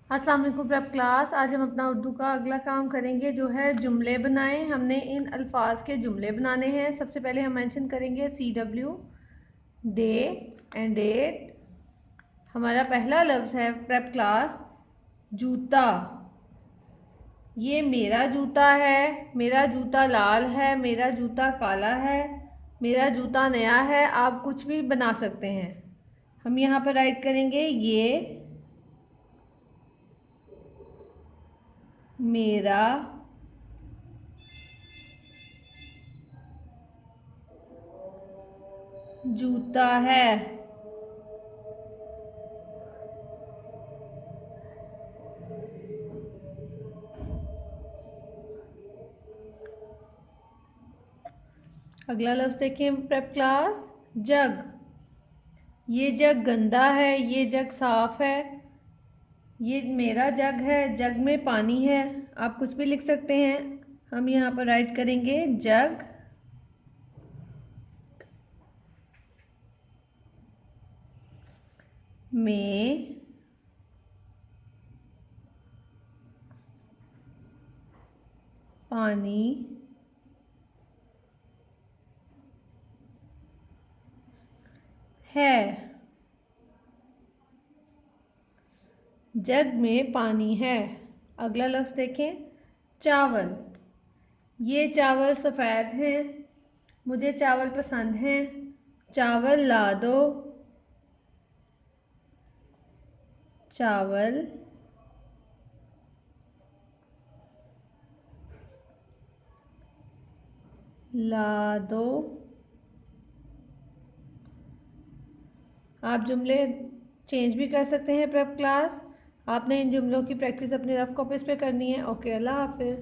अस्सलाम वालेकुम prep class. आज हम अपना उर्दू का अगला काम करेंगे जो है जुमले बनाएं। हमने इन अल्फाज के जुमले बनाने हैं। सबसे पहले हम मेंशन करेंगे CW, डे एंड डेट। हमारा पहला लफ्ज़ है प्रेप क्लास जूता। ये मेरा जूता है, मेरा जूता लाल है, मेरा जूता काला है, मेरा जूता नया है। आप कुछ भी बना सकते हैं। हम यहाँ पर राइट करेंगे ये मेरा जूता है। अगला लफ्ज़ देखें प्रेप क्लास जग। ये जग गंदा है, ये जग साफ है। ये मेरा जग है, जग में पानी है। आप कुछ भी लिख सकते हैं। हम यहाँ पर राइट करेंगे जग में पानी है। जग में पानी है। अगला लफ्ज़ देखें चावल। ये चावल सफ़ेद हैं, मुझे चावल पसंद हैं। चावल ला दो, चावल ला दो। आप जुमले चेंज भी कर सकते हैं प्रेप क्लास। आपने इन जुमलों की प्रैक्टिस अपने रफ कॉपीज़ पे करनी है। ओके, अल्लाह हाफिज़।